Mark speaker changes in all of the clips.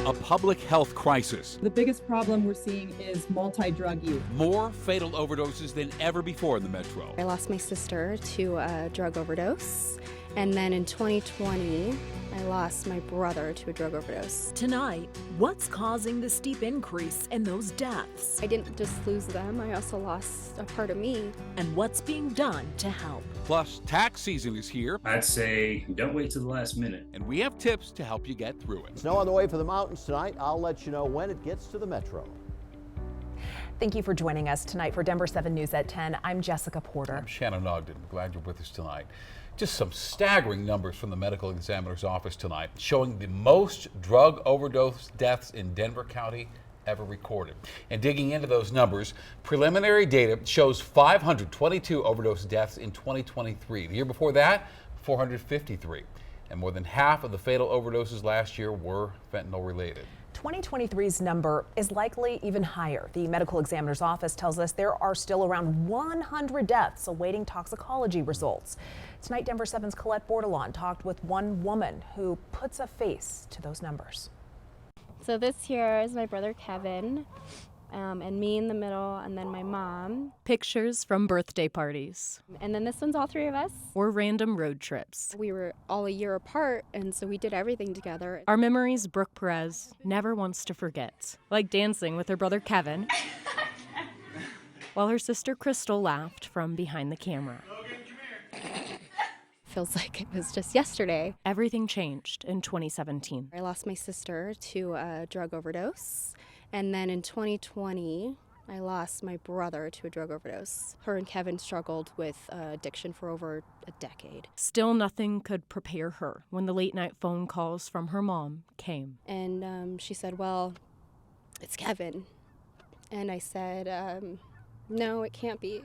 Speaker 1: a public health crisis.
Speaker 2: The biggest problem we're seeing is multi-drug use.
Speaker 1: More fatal overdoses than ever before in the metro.
Speaker 3: I lost my sister to a drug overdose, and then in 2020, I lost my brother to a drug overdose.
Speaker 4: Tonight, what's causing the steep increase in those deaths?
Speaker 3: I didn't just lose them, I also lost a part of me.
Speaker 4: And what's being done to help?
Speaker 1: Plus, tax season is here.
Speaker 5: I'd say don't wait till the last minute.
Speaker 1: And we have tips to help you get through it.
Speaker 6: Snow on the way for the mountains tonight. I'll let you know when it gets to the metro.
Speaker 7: Thank you for joining us tonight for Denver 7 News at 10. I'm Jessica Porter.
Speaker 8: I'm Shannon Ogden. Glad you're with us tonight. Just some staggering numbers from the medical examiner's office tonight, showing the most drug overdose deaths in Denver County ever recorded. And digging into those numbers, preliminary data shows 522 overdose deaths in 2023. The year before that, 453. And more than half of the fatal overdoses last year were fentanyl related.
Speaker 7: 2023's number is likely even higher. The medical examiner's office tells us there are still around 100 deaths awaiting toxicology results. Tonight, Denver 7's Colette Bordelon talked with one woman who puts a face to those numbers.
Speaker 3: So this here is my brother Kevin, and me in the middle, and then my mom.
Speaker 9: Pictures from birthday parties.
Speaker 3: And then this one's all three of us.
Speaker 9: Or random road trips.
Speaker 3: We were all a year apart, and so we did everything together.
Speaker 9: Our memories Brooke Perez never wants to forget. Like dancing with her brother Kevin, while her sister Crystal laughed from behind the camera.
Speaker 3: Feels like it was just yesterday.
Speaker 9: Everything changed in 2017.
Speaker 3: I lost my sister to a drug overdose, and then in 2020, I lost my brother to a drug overdose. Her and Kevin struggled with addiction for over a decade.
Speaker 9: Still nothing could prepare her when the late-night phone calls from her mom came.
Speaker 3: And she said, well, it's Kevin. And I said, no, it can't be.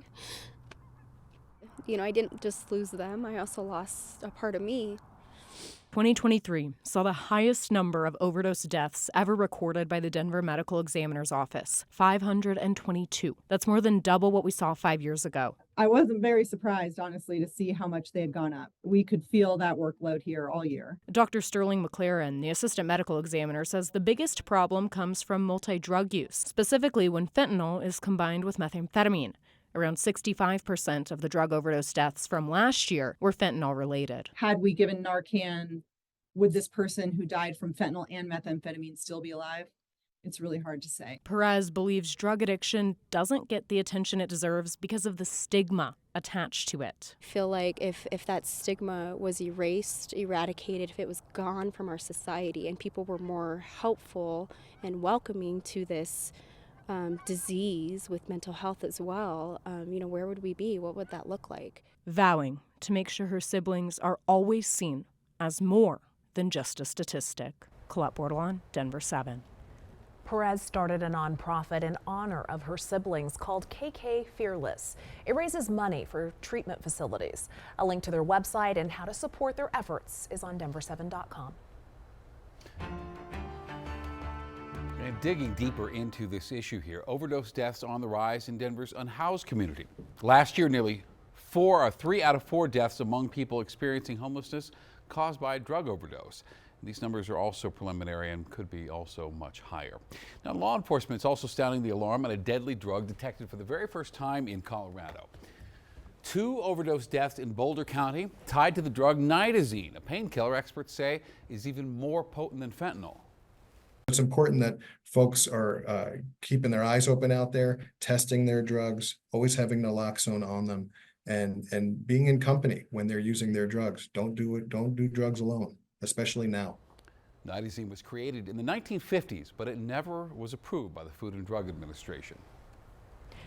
Speaker 3: You know, I didn't just lose them, I also lost a part of me.
Speaker 9: 2023 saw the highest number of overdose deaths ever recorded by the Denver Medical Examiner's Office, 522. That's more than double what we saw 5 years ago.
Speaker 2: I wasn't very surprised, honestly, to see how much they had gone up. We could feel that workload here all year.
Speaker 9: Dr. Sterling McLaren, the assistant medical examiner, says the biggest problem comes from multi-drug use, specifically when fentanyl is combined with methamphetamine. Around 65% of the drug overdose deaths from last year were fentanyl related.
Speaker 2: Had we given Narcan, would this person who died from fentanyl and methamphetamine still be alive? It's really hard to say.
Speaker 9: Perez believes drug addiction doesn't get the attention it deserves because of the stigma attached to it.
Speaker 3: I feel like if that stigma was erased, eradicated, if it was gone from our society and people were more helpful and welcoming to this disease with mental health as well, where would we be? What would that look like?
Speaker 9: Vowing to make sure her siblings are always seen as more than just a statistic. Colette Bordelon, Denver 7.
Speaker 7: Perez started a nonprofit in honor of her siblings called KK Fearless. It raises money for treatment facilities. A link to their website and how to support their efforts is on Denver7.com.
Speaker 8: And digging deeper into this issue here, overdose deaths on the rise in Denver's unhoused community. Last year, nearly 3 out of 4 deaths among people experiencing homelessness caused by a drug overdose. These numbers are also preliminary and could be also much higher. Now, law enforcement is also sounding the alarm on a deadly drug detected for the very first time in Colorado. 2 overdose deaths in Boulder County tied to the drug nitazene, a painkiller experts say is even more potent than fentanyl.
Speaker 10: It's important that folks are keeping their eyes open out there, testing their drugs, always having naloxone on them, and being in company when they're using their drugs. Don't do drugs alone, especially now.
Speaker 8: Nitazene was created in the 1950s, but it never was approved by the Food and Drug Administration.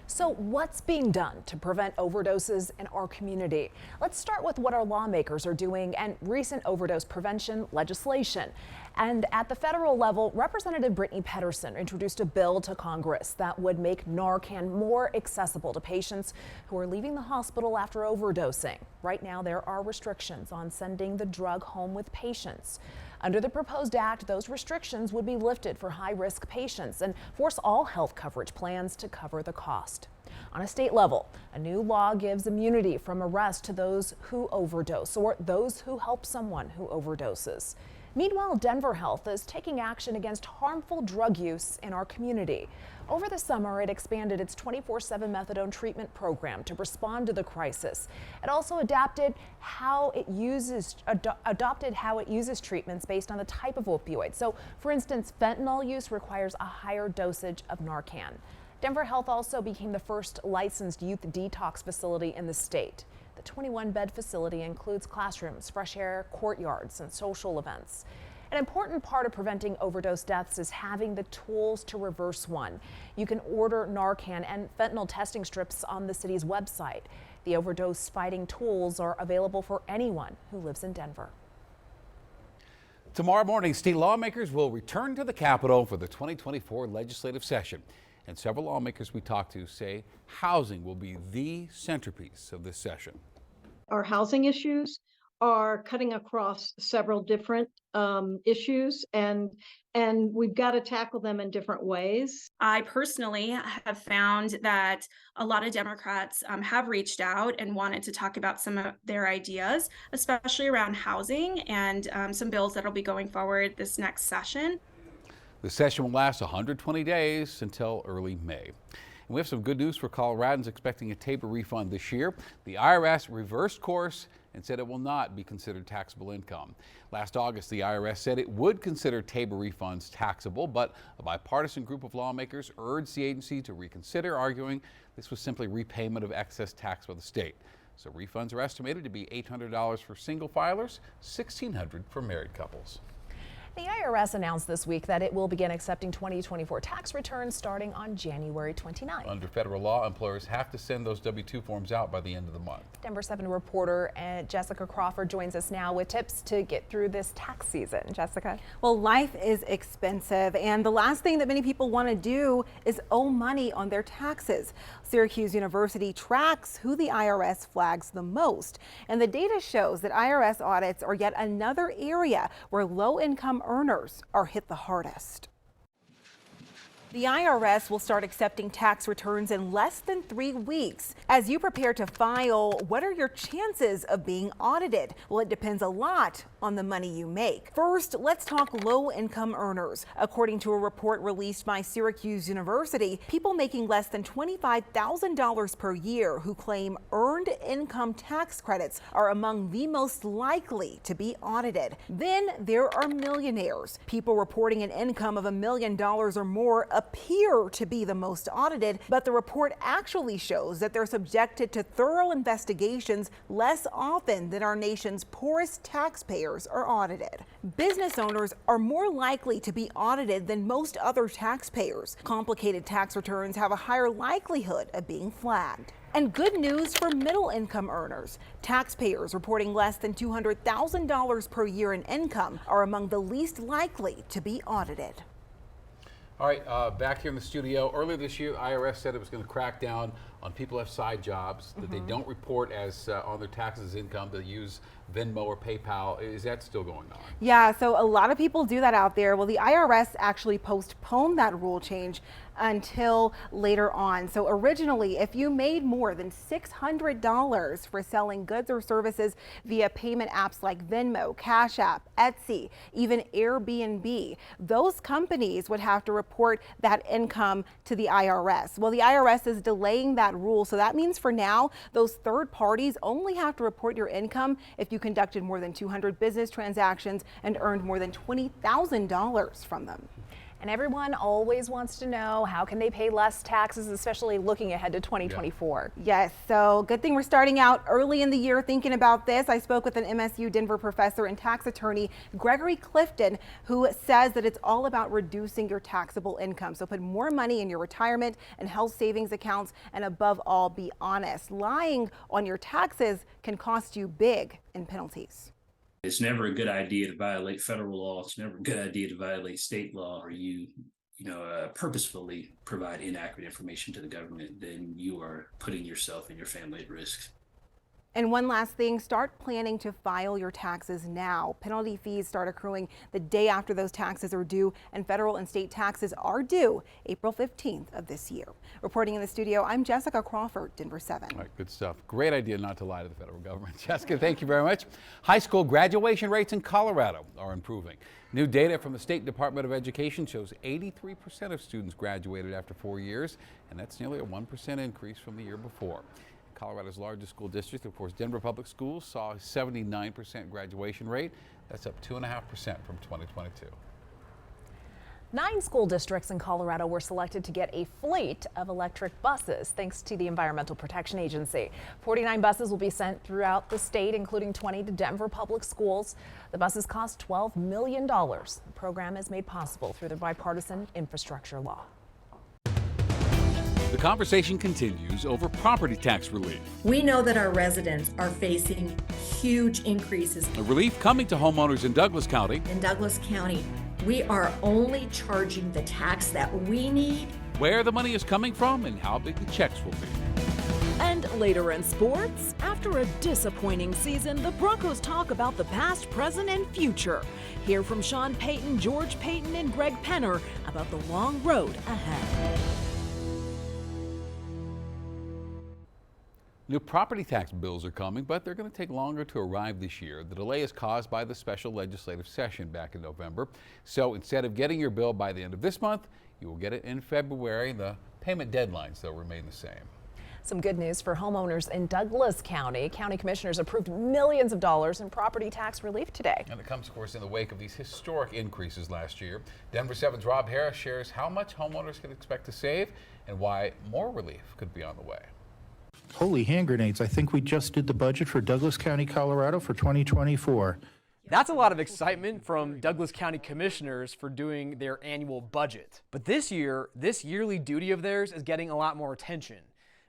Speaker 7: So what's being done to prevent overdoses in our community? Let's start with what our lawmakers are doing and recent overdose prevention legislation. And at the federal level, Representative Brittany Pedersen introduced a bill to Congress that would make Narcan more accessible to patients who are leaving the hospital after overdosing. Right now, there are restrictions on sending the drug home with patients. Under the proposed act, those restrictions would be lifted for high-risk patients and force all health coverage plans to cover the cost. On a state level, a new law gives immunity from arrest to those who overdose or those who help someone who overdoses. Meanwhile, Denver Health is taking action against harmful drug use in our community. Over the summer, it expanded its 24/7 methadone treatment program to respond to the crisis. It also adopted how it uses treatments based on the type of opioid. So, for instance, fentanyl use requires a higher dosage of Narcan. Denver Health also became the first licensed youth detox facility in the state. The 21-bed facility includes classrooms, fresh air, courtyards, and social events. An important part of preventing overdose deaths is having the tools to reverse one. You can order Narcan and fentanyl testing strips on the city's website. The overdose fighting tools are available for anyone who lives in Denver.
Speaker 8: Tomorrow morning, state lawmakers will return to the Capitol for the 2024 legislative session. And several lawmakers we talked to say housing will be the centerpiece of this session.
Speaker 11: Our housing issues are cutting across several different issues, and we've got to tackle them in different ways.
Speaker 12: I personally have found that a lot of Democrats have reached out and wanted to talk about some of their ideas, especially around housing and some bills that will be going forward this next session.
Speaker 8: The session will last 120 days until early May. And we have some good news for Coloradans expecting a TABOR refund this year. The IRS reversed course and said it will not be considered taxable income. Last August, the IRS said it would consider TABOR refunds taxable, but a bipartisan group of lawmakers urged the agency to reconsider, arguing this was simply repayment of excess tax by the state. So refunds are estimated to be $800 for single filers, $1,600 for married couples.
Speaker 7: The IRS announced this week that it will begin accepting 2024 tax returns starting on January 29th.
Speaker 8: Under federal law, employers have to send those W-2 forms out by the end of the month.
Speaker 7: Denver7 reporter Jessica Crawford joins us now with tips to get through this tax season. Jessica?
Speaker 13: Well, life is expensive, and the last thing that many people want to do is owe money on their taxes. Syracuse University tracks who the IRS flags the most, and the data shows that IRS audits are yet another area where low-income earners are hit the hardest. The IRS will start accepting tax returns in less than 3 weeks. As you prepare to file, what are your chances of being audited? Well, it depends a lot on the money you make. First, let's talk low-income earners. According to a report released by Syracuse University, people making less than $25,000 per year who claim earned income tax credits are among the most likely to be audited. Then there are millionaires. People reporting an income of $1 million or more appear to be the most audited, but the report actually shows that they're subjected to thorough investigations less often than our nation's poorest taxpayers are audited. Business owners are more likely to be audited than most other taxpayers. Complicated tax returns have a higher likelihood of being flagged. And good news for middle-income earners. Taxpayers reporting less than $200,000 per year in income are among the least likely to be audited.
Speaker 8: All right, back here in the studio. Earlier this year, IRS said it was going to crack down on people who have side jobs that they don't report as on their taxes as income. They use Venmo or PayPal. Is that still going on?
Speaker 13: Yeah, so a lot of people do that out there. Well, the IRS actually postponed that rule change until later on. So originally, if you made more than $600 for selling goods or services via payment apps like Venmo, Cash App, Etsy, even Airbnb, those companies would have to report that income to the IRS. Well, the IRS is delaying that rule. So that means for now, those third parties only have to report your income if you conducted more than 200 business transactions and earned more than $20,000 from them.
Speaker 7: And everyone always wants to know, how can they pay less taxes, especially looking ahead to 2024?
Speaker 13: Yes, so good thing we're starting out early in the year thinking about this. I spoke with an MSU Denver professor and tax attorney, Gregory Clifton, who says that it's all about reducing your taxable income. So put more money in your retirement and health savings accounts, and above all, be honest. Lying on your taxes can cost you big in penalties.
Speaker 5: It's never a good idea to violate federal law. It's never a good idea to violate state law, or you purposefully provide inaccurate information to the government. Then you are putting yourself and your family at risk.
Speaker 13: And one last thing, start planning to file your taxes now. Penalty fees start accruing the day after those taxes are due, and federal and state taxes are due April 15th of this year. Reporting in the studio, I'm Jessica Crawford, Denver 7.
Speaker 8: All right, good stuff. Great idea not to lie to the federal government. Jessica, thank you very much. High school graduation rates in Colorado are improving. New data from the State Department of Education shows 83% of students graduated after 4 years, and that's nearly a 1% increase from the year before. Colorado's largest school district, of course, Denver Public Schools, saw a 79% graduation rate. That's up 2.5% from 2022.
Speaker 7: 9 school districts in Colorado were selected to get a fleet of electric buses thanks to the Environmental Protection Agency. 49 buses will be sent throughout the state, including 20 to Denver Public Schools. The buses cost $12 million. The program is made possible through the bipartisan infrastructure law.
Speaker 1: The conversation continues over property tax relief.
Speaker 14: We know that our residents are facing huge increases.
Speaker 1: The relief coming to homeowners in Douglas County.
Speaker 14: In Douglas County, we are only charging the tax that we need.
Speaker 1: Where the money is coming from and how big the checks will be.
Speaker 4: And later in sports, after a disappointing season, the Broncos talk about the past, present, and future. Hear from Sean Payton, George Payton, and Greg Penner about the long road ahead.
Speaker 8: New property tax bills are coming, but they're going to take longer to arrive this year. The delay is caused by the special legislative session back in November. So instead of getting your bill by the end of this month, you will get it in February. The payment deadlines, though, remain the same.
Speaker 7: Some good news for homeowners in Douglas County. County commissioners approved millions of dollars in property tax relief today.
Speaker 8: And it comes, of course, in the wake of these historic increases last year. Denver7's Rob Harris shares how much homeowners can expect to save and why more relief could be on the way.
Speaker 15: Holy hand grenades. I think we just did the budget for Douglas County, Colorado for 2024.
Speaker 16: That's a lot of excitement from Douglas County commissioners for doing their annual budget. But this year, this yearly duty of theirs is getting a lot more attention.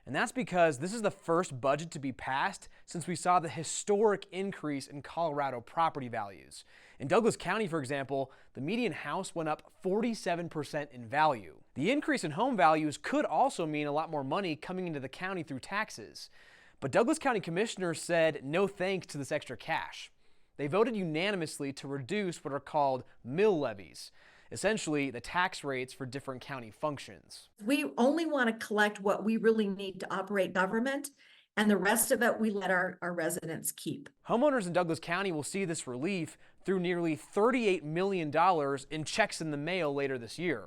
Speaker 16: And that's because this is the first budget to be passed since we saw the historic increase in Colorado property values. In Douglas County, for example, the median house went up 47% in value. The increase in home values could also mean a lot more money coming into the county through taxes. But Douglas County commissioners said no thanks to this extra cash. They voted unanimously to reduce what are called mill levies, essentially the tax rates for different county functions.
Speaker 14: We only want to collect what we really need to operate government, and the rest of it we let our residents keep.
Speaker 16: Homeowners in Douglas County will see this relief through nearly $38 million in checks in the mail later this year.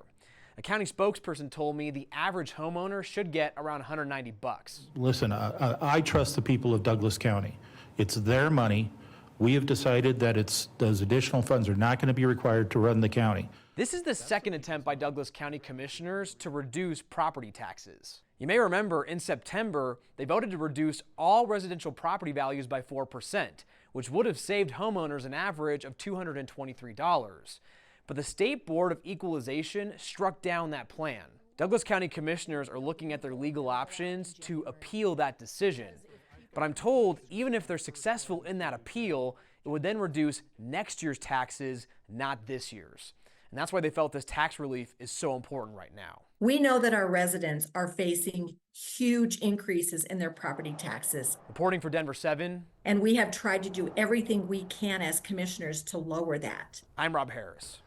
Speaker 16: A county spokesperson told me the average homeowner should get around $190.
Speaker 15: Listen, I trust the people of Douglas County. It's their money. We have decided that those additional funds are not going to be required to run the county.
Speaker 16: This is the second attempt by Douglas County commissioners to reduce property taxes. You may remember in September, they voted to reduce all residential property values by 4%, which would have saved homeowners an average of $223. But the State Board of Equalization struck down that plan. Douglas County commissioners are looking at their legal options to appeal that decision. But I'm told even if they're successful in that appeal, it would then reduce next year's taxes, not this year's. And that's why they felt this tax relief is so important right now.
Speaker 14: We know that our residents are facing huge increases in their property taxes.
Speaker 16: Reporting for Denver7.
Speaker 14: And we have tried to do everything we can as commissioners to lower that.
Speaker 16: I'm Rob Harris.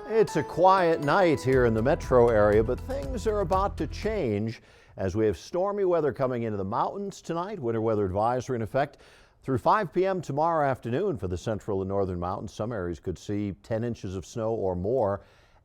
Speaker 6: It's a quiet night here in the metro area, but things are about to change as we have stormy weather coming into the mountains tonight. Winter weather advisory in effect through 5 p.m. tomorrow afternoon for the central and northern mountains. Some areas could see 10 inches of snow or more.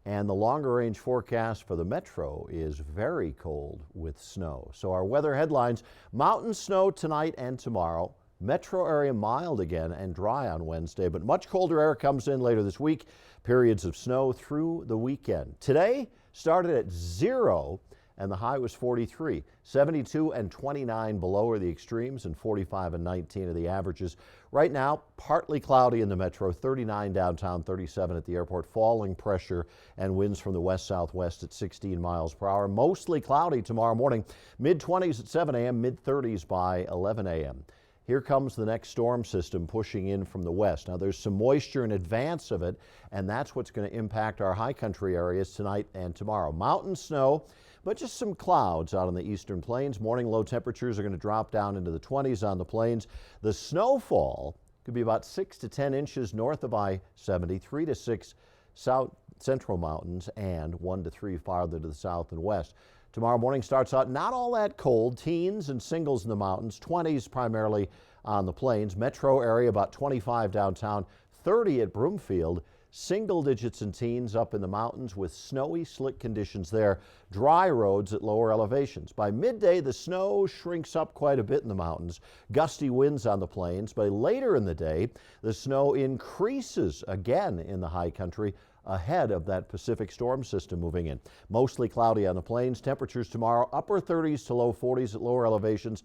Speaker 6: And the longer range forecast for the metro is very cold with snow. So our weather headlines: mountain snow tonight and tomorrow. Metro area mild again and dry on Wednesday, but much colder air comes in later this week. Periods of snow through the weekend. Today started at 0 and the high was 43. 72 and 29 below are the extremes, and 45 and 19 are the averages. Right now, partly cloudy in the metro, 39 downtown, 37 at the airport. Falling pressure and winds from the west-southwest at 16 miles per hour. Mostly cloudy tomorrow morning. Mid-20s at 7 a.m., mid-30s by 11 a.m. here comes the next storm system pushing in from the west. Now there's some moisture in advance of it, and that's what's going to impact our high country areas tonight and tomorrow. Mountain snow, but just some clouds out on the eastern plains. Morning low temperatures are going to drop down into the 20s on the plains. The snowfall could be about 6 to 10 inches north of I-70, 3 to 6 south central mountains, and 1 to 3 farther to the south and west. Tomorrow morning starts out not all that cold, teens and singles in the mountains, 20s primarily on the plains. Metro area about 25 downtown, 30 at Broomfield. Single digits and teens up in the mountains with snowy, slick conditions there. Dry roads at lower elevations. By midday, the snow shrinks up quite a bit in the mountains. Gusty winds on the plains. By later in the day, the snow increases again in the high country ahead of that Pacific storm system moving in. Mostly cloudy on the plains. Temperatures tomorrow, upper 30s to low 40s at lower elevations.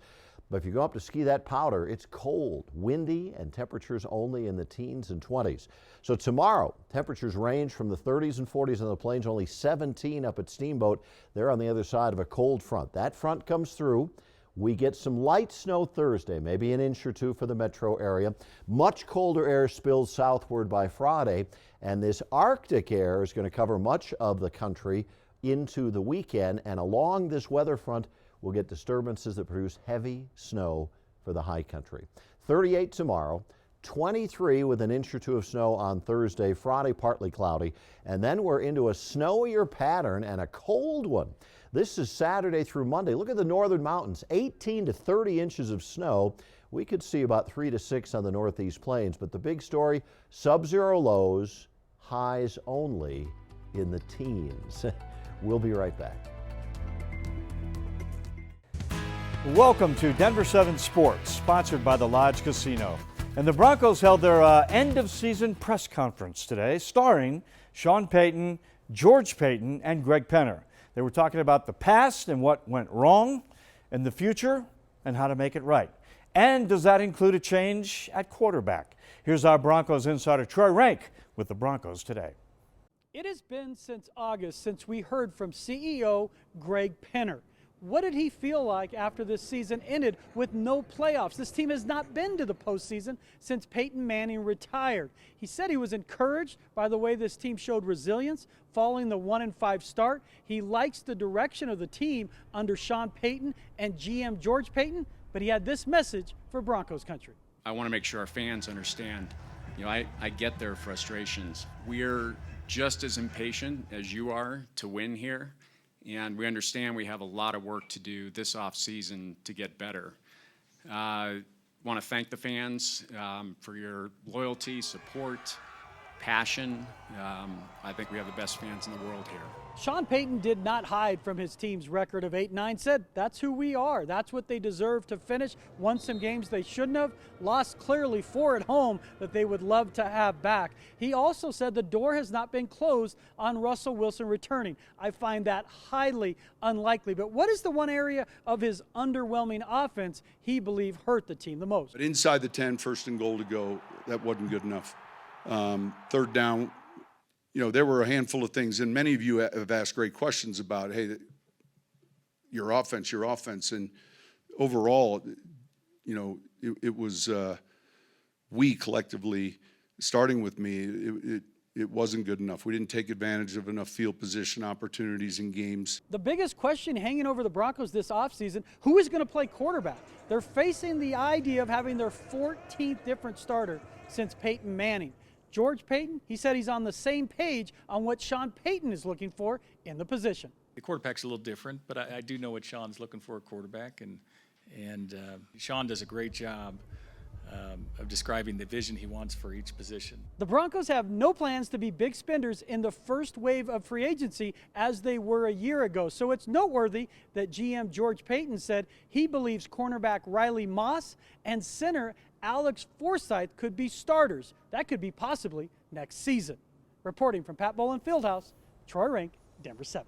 Speaker 6: But if you go up to ski that powder, it's cold, windy, and temperatures only in the teens and 20s. So tomorrow, temperatures range from the 30s and 40s on the plains, only 17 up at Steamboat. They're on the other side of a cold front. That front comes through. We get some light snow Thursday, maybe an inch or two for the metro area. Much colder air spills southward by Friday, and this Arctic air is going to cover much of the country into the weekend, and along this weather front, we'll get disturbances that produce heavy snow for the high country. 38 tomorrow, 23 with an inch or two of snow on Thursday, Friday partly cloudy, and then we're into a snowier pattern and a cold one. This is Saturday through Monday. Look at the northern mountains, 18 to 30 inches of snow. We could see about 3 to 6 on the northeast plains, but the big story, sub-zero lows, highs only in the teens. We'll be right back.
Speaker 17: Welcome to Denver7 Sports, sponsored by the Lodge Casino. And the Broncos held their end-of-season press conference today, starring Sean Payton, George Payton, and Greg Penner. They were talking about the past and what went wrong, and the future and how to make it right. And does that include a change at quarterback? Here's our Broncos insider Troy Rank with the Broncos today.
Speaker 18: It has been since August since we heard from CEO Greg Penner. What did he feel like after this season ended with no playoffs? This team has not been to the postseason since Peyton Manning retired. He said he was encouraged by the way this team showed resilience following the 1-5 start. He likes the direction of the team under Sean Payton and GM George Payton, but he had this message for Broncos country.
Speaker 19: I want to make sure our fans understand, I get their frustrations. We're just as impatient as you are to win here. And we understand we have a lot of work to do this offseason to get better. I want to thank the fans for your loyalty, support, passion. I think we have the best fans in the world here.
Speaker 18: Sean Payton did not hide from his team's record of 8-9, said that's who we are. That's what they deserve to finish. Won some games they shouldn't have, lost clearly 4 at home that they would love to have back. He also said the door has not been closed on Russell Wilson returning. I find that highly unlikely. But what is the one area of his underwhelming offense he believed hurt the team the most?
Speaker 20: But inside the 10, first and goal to go, that wasn't good enough. Third down, there were a handful of things, and many of you have asked great questions about, hey, your offense. And overall, it was we collectively, starting with me, it wasn't good enough. We didn't take advantage of enough field position opportunities in games.
Speaker 18: The biggest question hanging over the Broncos this offseason, who is going to play quarterback? They're facing the idea of having their 14th different starter since Peyton Manning. George Payton, he said he's on the same page on what Sean Payton is looking for in the position.
Speaker 21: The quarterback's a little different, but I do know what Sean's looking for a quarterback, and Sean does a great job of describing the vision he wants for each position.
Speaker 18: The Broncos have no plans to be big spenders in the first wave of free agency as they were a year ago. So it's noteworthy that GM George Payton said he believes cornerback Riley Moss and center Alex Forsythe could be starters. That could be possibly next season. Reporting from Pat Bowlen Fieldhouse, Troy Rank, Denver7.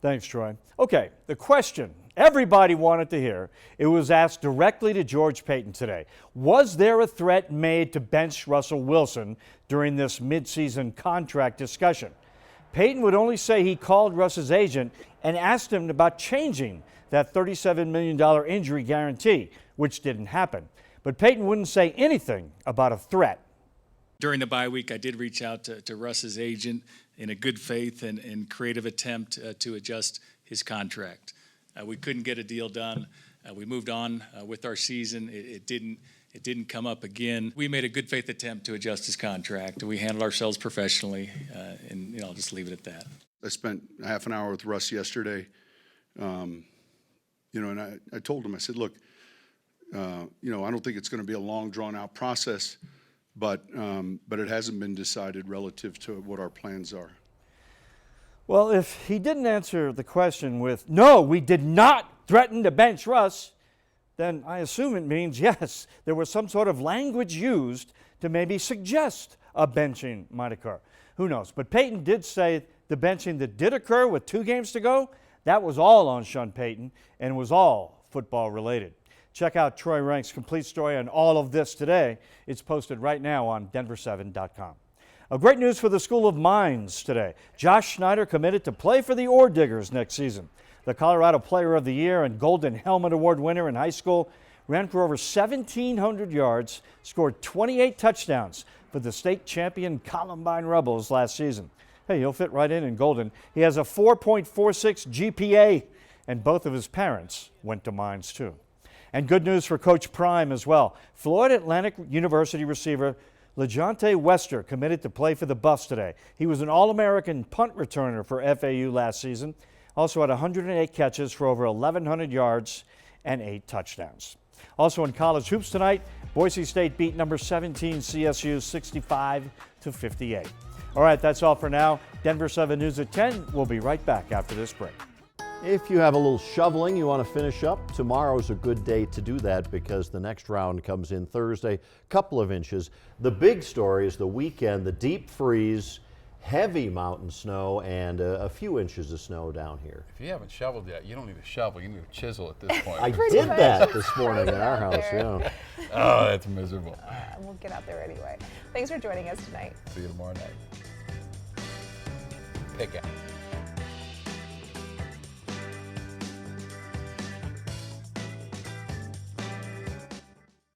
Speaker 17: Thanks, Troy. Okay, the question everybody wanted to hear, it was asked directly to George Payton today. Was there a threat made to bench Russell Wilson during this midseason contract discussion? Payton would only say he called Russ's agent and asked him about changing that $37 million injury guarantee, which didn't happen. But Payton wouldn't say anything about a threat.
Speaker 21: During the bye week, I did reach out to Russ's agent in a good faith and creative attempt to adjust his contract. We couldn't get a deal done. We moved on with our season. It didn't come up again. We made a good faith attempt to adjust his contract. We handled ourselves professionally, and I'll just leave it at that.
Speaker 20: I spent half an hour with Russ yesterday, and I told him, I said, look, I don't think it's going to be a long, drawn-out process, but it hasn't been decided relative to what our plans are.
Speaker 17: Well, if he didn't answer the question with, no, we did not threaten to bench Russ, then I assume it means, yes, there was some sort of language used to maybe suggest a benching might occur. Who knows? But Payton did say the benching that did occur with 2 games to go, that was all on Sean Payton and was all football related. Check out Troy Rank's complete story on all of this today. It's posted right now on Denver7.com. Great news for the School of Mines today. Josh Schneider committed to play for the Ore Diggers next season. The Colorado Player of the Year and Golden Helmet Award winner in high school ran for over 1,700 yards, scored 28 touchdowns for the state champion Columbine Rebels last season. Hey, he'll fit right in Golden. He has a 4.46 GPA, and both of his parents went to Mines too. And good news for Coach Prime as well. Florida Atlantic University receiver LeJontay Wester committed to play for the Buffs today. He was an All-American punt returner for FAU last season. Also had 108 catches for over 1,100 yards and 8 touchdowns. Also in college hoops tonight, Boise State beat number 17 CSU 65-58. All right, that's all for now. Denver 7 News at 10. We'll be right back after this break.
Speaker 6: If you have a little shoveling you want to finish up, tomorrow's a good day to do that because the next round comes in Thursday, couple of inches. The big story is the weekend, the deep freeze, heavy mountain snow, and a few inches of snow down here.
Speaker 8: If you haven't shoveled yet, you don't need a shovel, you need a chisel at this point.
Speaker 6: I did that this morning at our house, yeah.
Speaker 8: Oh, that's miserable.
Speaker 7: We'll get out there anyway. Thanks for joining us tonight.
Speaker 8: See you tomorrow night. Pick out.